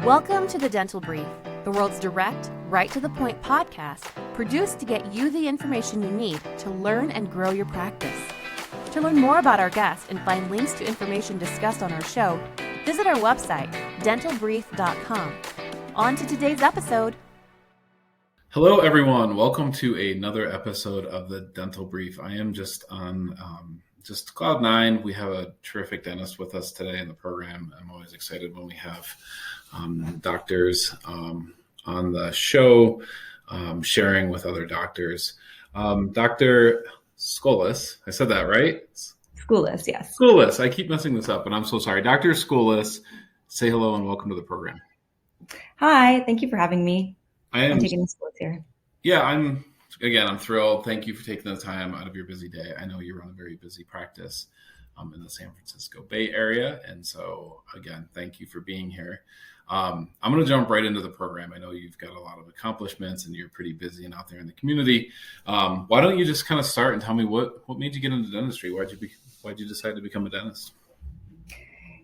Welcome to the Dental Brief, the world's direct, right-to-the-point podcast produced to get you the information you need to learn and grow your practice. To learn more about our guests and find links to information discussed on our show, visit our website, dentalbrief.com. On to today's episode. Hello, everyone. Welcome to another episode of the Dental Brief. I am just on cloud nine. We have a terrific dentist with us today in the program. I'm always excited when we have doctors on the show, sharing with other doctors. Dr. Skoulas, I said that right? Skoulas, yes. Skoulas. I keep messing this up, and I'm so sorry. Dr. Skoulas, say hello and welcome to the program. Hi, thank you for having me. I'm taking the Skoulas here. Yeah, I'm thrilled. Thank you for taking the time out of your busy day. I know you run a very busy practice in the San Francisco Bay Area. And so, again, thank you for being here. I'm going to jump right into the program. I know you've got a lot of accomplishments and you're pretty busy and out there in the community. Why don't you just kind of start and tell me what made you get into dentistry? Why'd you decide to become a dentist?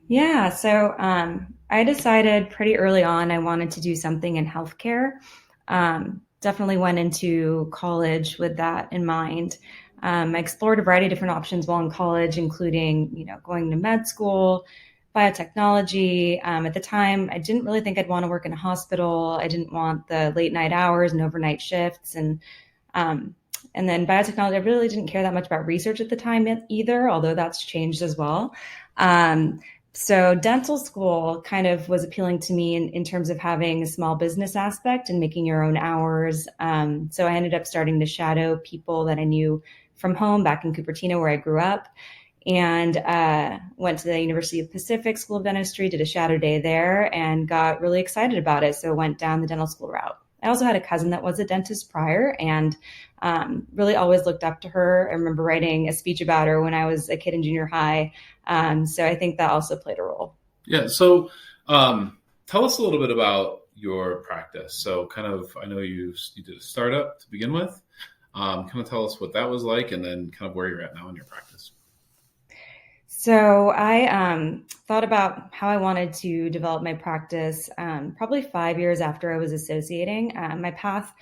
Yeah, so I decided pretty early on I wanted to do something in healthcare. Definitely went into college with that in mind. I explored a variety of different options while in college, including, going to med school, biotechnology. At the time, I didn't really think I'd want to work in a hospital. I didn't want the late night hours and overnight shifts. And then biotechnology, I really didn't care that much about research at the time either, although that's changed as well. So dental school kind of was appealing to me in terms of having a small business aspect and making your own hours. So I ended up starting to shadow people that I knew from home back in Cupertino, where I grew up, and went to the University of Pacific School of Dentistry, did a shadow day there, and got really excited about it. So went down the dental school route. I also had a cousin that was a dentist prior and really always looked up to her. I remember writing a speech about her when I was a kid in junior high. So I think that also played a role. Yeah. So tell us a little bit about your practice. So I know you did a startup to begin with. Kind of tell us what that was like and then kind of where you're at now in your practice. So I thought about how I wanted to develop my practice probably 5 years after I was associating. My path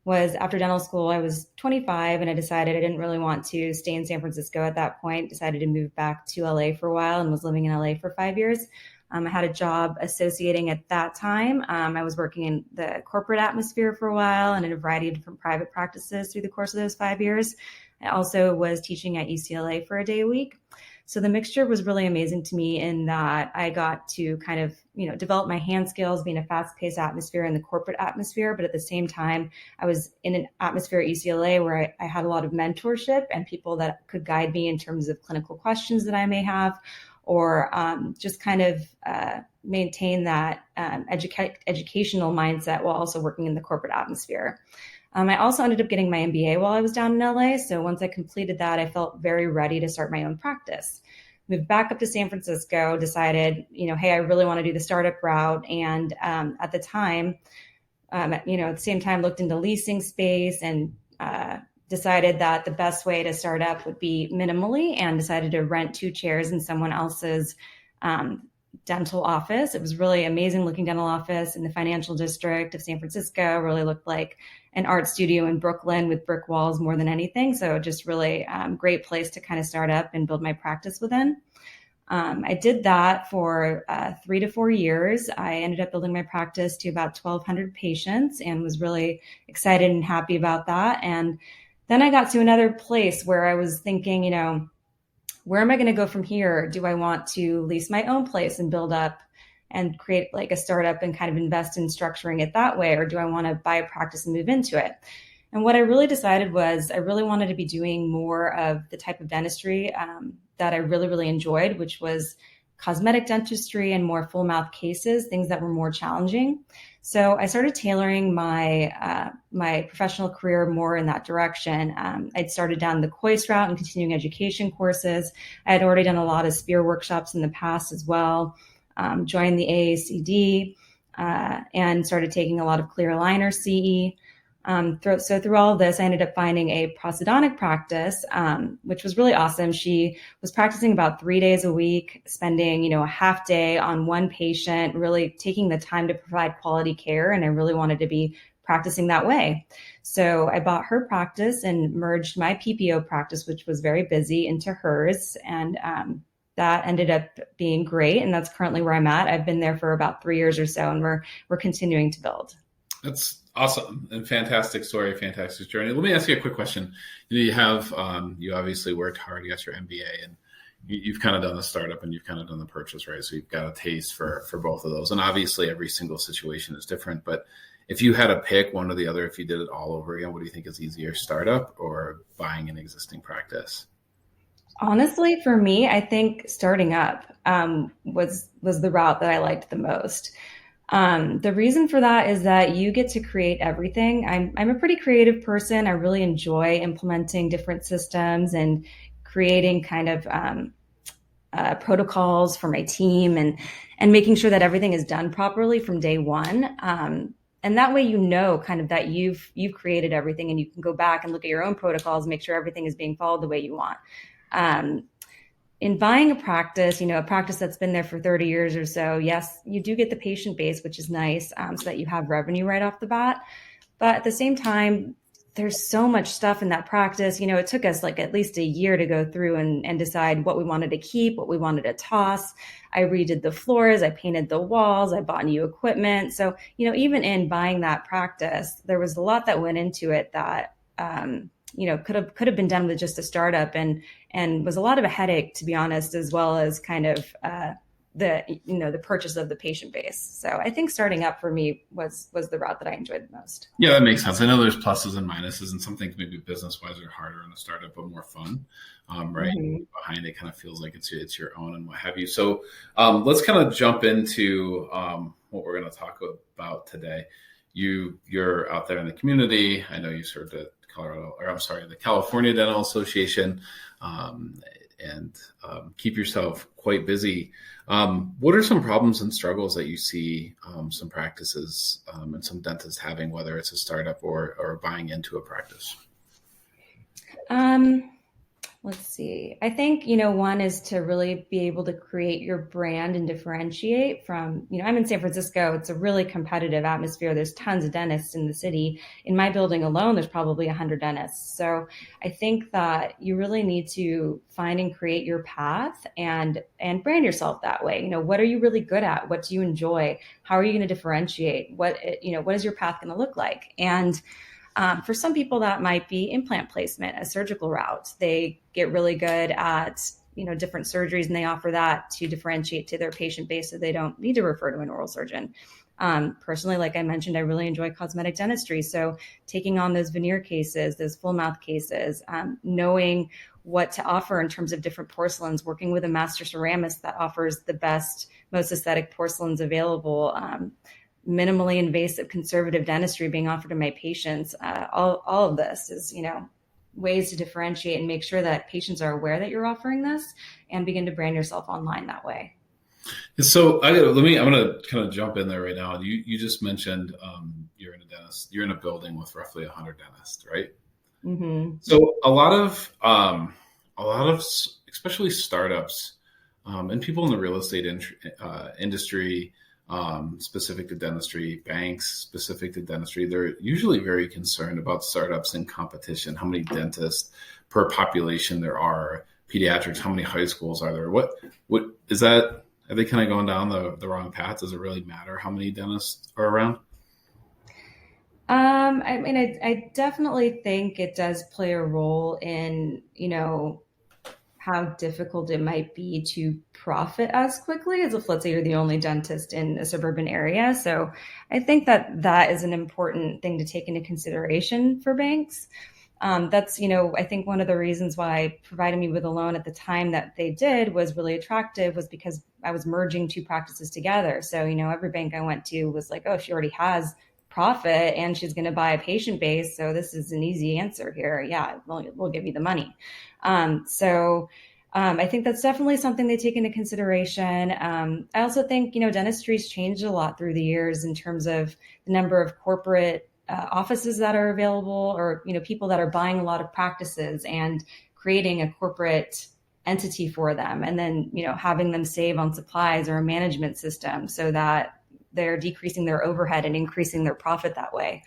was after dental school. I was 25 and I decided I didn't really want to stay in San Francisco at that point, decided to move back to LA for a while and was living in LA for 5 years. I had a job associating at that time. I was working in the corporate atmosphere for a while and in a variety of different private practices through the course of those 5 years. I also was teaching at UCLA for a day a week. So the mixture was really amazing to me in that I got to kind of, develop my hand skills, being a fast-paced atmosphere in the corporate atmosphere. But at the same time, I was in an atmosphere at UCLA where I had a lot of mentorship and people that could guide me in terms of clinical questions that I may have, or just kind of maintain that educational mindset while also working in the corporate atmosphere. I also ended up getting my MBA while I was down in LA. So once I completed that, I felt very ready to start my own practice. Moved back up to San Francisco, decided, hey, I really want to do the startup route. And at the time, at the same time, looked into leasing space and decided that the best way to start up would be minimally, and decided to rent 2 chairs in someone else's dental office. It was really amazing looking dental office in the financial district of San Francisco. Really looked like an art studio in Brooklyn with brick walls more than anything. So just really great place to kind of start up and build my practice within. I did that for 3 to 4 years. I ended up building my practice to about 1,200 patients and was really excited and happy about that. And then I got to another place where I was thinking, where am I going to go from here? Do I want to lease my own place and build up and create like a startup and kind of invest in structuring it that way? Or do I want to buy a practice and move into it? And what I really decided was I really wanted to be doing more of the type of dentistry that I really, really enjoyed, which was cosmetic dentistry and more full mouth cases, things that were more challenging. So I started tailoring my my professional career more in that direction. I'd started down the COIS route and continuing education courses. I had already done a lot of spear workshops in the past as well. Joined the AACD and started taking a lot of clear aligner CE. Through all of this, I ended up finding a prosthodontic practice, which was really awesome. She was practicing about 3 days a week, spending, a half day on one patient, really taking the time to provide quality care. And I really wanted to be practicing that way. So I bought her practice and merged my PPO practice, which was very busy, into hers. And that ended up being great. And that's currently where I'm at. I've been there for about 3 years or so, and we're continuing to build. That's awesome and fantastic story, fantastic journey. Let me ask you a quick question. You have, you obviously worked hard, you got your MBA, and you've kind of done the startup and you've kind of done the purchase, right? So you've got a taste for both of those. And obviously every single situation is different, but if you had to pick one or the other, if you did it all over again, what do you think is easier, startup or buying an existing practice? Honestly, for me, I think starting up was the route that I liked the most. The reason for that is that you get to create everything. I'm a pretty creative person. I really enjoy implementing different systems and creating kind of protocols for my team and making sure that everything is done properly from day one. And that way, kind of that you've created everything, and you can go back and look at your own protocols, make sure everything is being followed the way you want. In buying a practice, a practice that's been there for 30 years or so, yes, you do get the patient base, which is nice, so that you have revenue right off the bat. But at the same time, there's so much stuff in that practice. It took us like at least a year to go through and decide what we wanted to keep, what we wanted to toss. I redid the floors, I painted the walls, I bought new equipment. So, even in buying that practice, there was a lot that went into it that, could have been done with just a startup and was a lot of a headache, to be honest, as well as kind of the purchase of the patient base. So I think starting up for me was the route that I enjoyed the most. Yeah, that makes sense. I know there's pluses and minuses, and some things maybe business-wise are harder in a startup, but more fun, right? Mm-hmm. Behind it kind of feels like it's your own and what have you. So let's kind of jump into what we're going to talk about today. You're out there in the community. I know you served at the California Dental Association, and keep yourself quite busy. What are some problems and struggles that you see some practices and some dentists having, whether it's a startup or buying into a practice? Let's see. I think, one is to really be able to create your brand and differentiate from, I'm in San Francisco. It's a really competitive atmosphere. There's tons of dentists in the city. In my building alone, there's probably 100 dentists. So I think that you really need to find and create your path and brand yourself that way. What are you really good at? What do you enjoy? How are you going to differentiate? What is your path going to look like? And for some people, that might be implant placement, a surgical route. They get really good at, different surgeries, and they offer that to differentiate to their patient base so they don't need to refer to an oral surgeon. Personally, like I mentioned, I really enjoy cosmetic dentistry. So taking on those veneer cases, those full mouth cases, knowing what to offer in terms of different porcelains, working with a master ceramist that offers the best, most aesthetic porcelains available, minimally invasive conservative dentistry being offered to my patients. All of this is, ways to differentiate and make sure that patients are aware that you're offering this and begin to brand yourself online that way. So I'm going to kind of jump in there right now. You just mentioned you're in a building with roughly 100 dentists, right? Mm-hmm. So a lot of especially startups and people in the real estate industry, specific to dentistry, banks specific to dentistry, they're usually very concerned about startups and competition. How many dentists per population there are? Pediatrics, how many high schools are there? What is that? Are they kind of going down the wrong path? Does it really matter how many dentists are around? I definitely think it does play a role in, how difficult it might be to profit as quickly as if, let's say, you're the only dentist in a suburban area. So I think that is an important thing to take into consideration for banks. That's, I think one of the reasons why providing me with a loan at the time that they did was really attractive, was because I was merging two practices together. So, every bank I went to was like, oh, she already has profit and she's going to buy a patient base. So this is an easy answer here. Yeah, we'll give you the money. I think that's definitely something they take into consideration. I also think, dentistry's changed a lot through the years in terms of the number of corporate offices that are available, or, people that are buying a lot of practices and creating a corporate entity for them, and then, having them save on supplies or a management system so that they're decreasing their overhead and increasing their profit that way.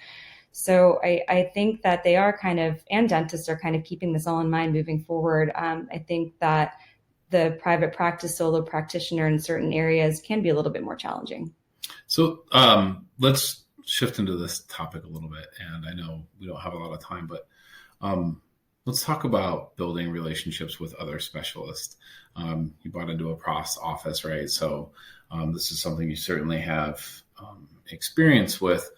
So I think that they are and dentists are kind of keeping this all in mind moving forward. I think that the private practice solo practitioner in certain areas can be a little bit more challenging. So let's shift into this topic a little bit. And I know we don't have a lot of time, but let's talk about building relationships with other specialists. You bought into a pros office, right? So this is something you certainly have experience with.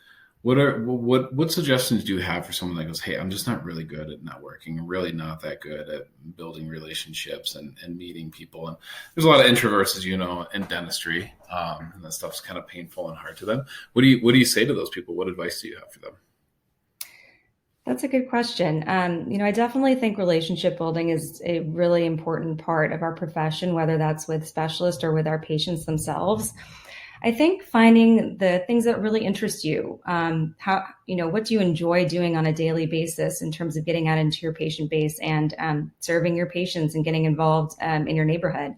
What suggestions do you have for someone that goes, hey, I'm just not really good at networking, really not that good at building relationships and meeting people. And there's a lot of introverts, as you know, in dentistry, and that stuff's kind of painful and hard to them. What do you say to those people? What advice do you have for them? That's a good question. I definitely think relationship building is a really important part of our profession, whether that's with specialists or with our patients themselves. I think finding the things that really interest you, what do you enjoy doing on a daily basis in terms of getting out into your patient base and serving your patients and getting involved in your neighborhood.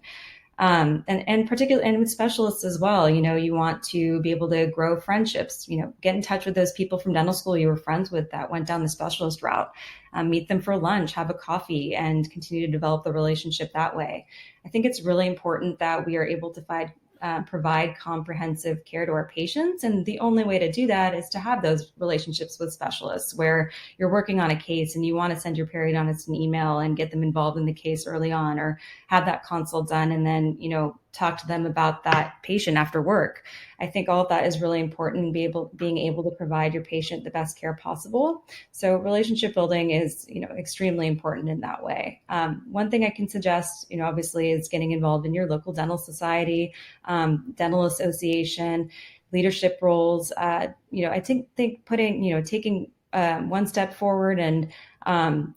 And particularly, and with specialists as well, you want to be able to grow friendships, get in touch with those people from dental school you were friends with that went down the specialist route, meet them for lunch, have a coffee, and continue to develop the relationship that way. I think it's really important that we are able to provide comprehensive care to our patients. And the only way to do that is to have those relationships with specialists where you're working on a case and you want to send your periodontist an email and get them involved in the case early on, or have that consult done and then, talk to them about that patient after work. I think all of that is really important, and being able to provide your patient the best care possible. So relationship building is, extremely important in that way. One thing I can suggest, obviously, is getting involved in your local dental society, dental association, leadership roles. I think putting, taking one step forward and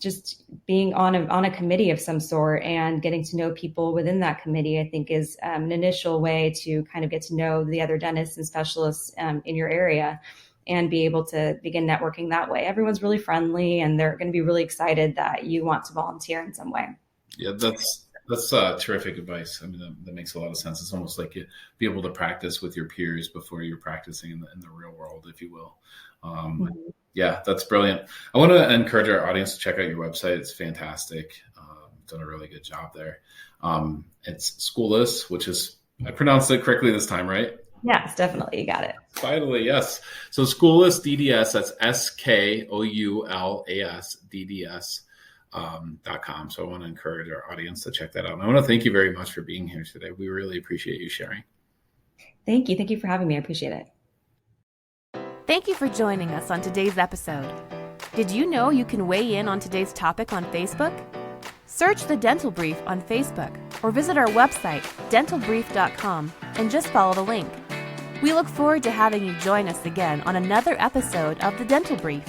just being on a committee of some sort and getting to know people within that committee, I think is an initial way to kind of get to know the other dentists and specialists in your area and be able to begin networking that way. Everyone's really friendly and they're going to be really excited that you want to volunteer in some way. Yeah, that's terrific advice. I mean, that makes a lot of sense. It's almost like you be able to practice with your peers before you're practicing in the real world, if you will. Yeah, that's brilliant. I want to encourage our audience to check out your website. It's fantastic. Done a really good job there. It's Skoulas, which is, I pronounced it correctly this time, right? Yes, definitely. You got it. Finally, yes. So Skoulas DDS, that's SKOULAS.com. So I want to encourage our audience to check that out. And I want to thank you very much for being here today. We really appreciate you sharing. Thank you. Thank you for having me. I appreciate it. Thank you for joining us on today's episode. Did you know you can weigh in on today's topic on Facebook? Search The Dental Brief on Facebook or visit our website, dentalbrief.com, and just follow the link. We look forward to having you join us again on another episode of The Dental Brief.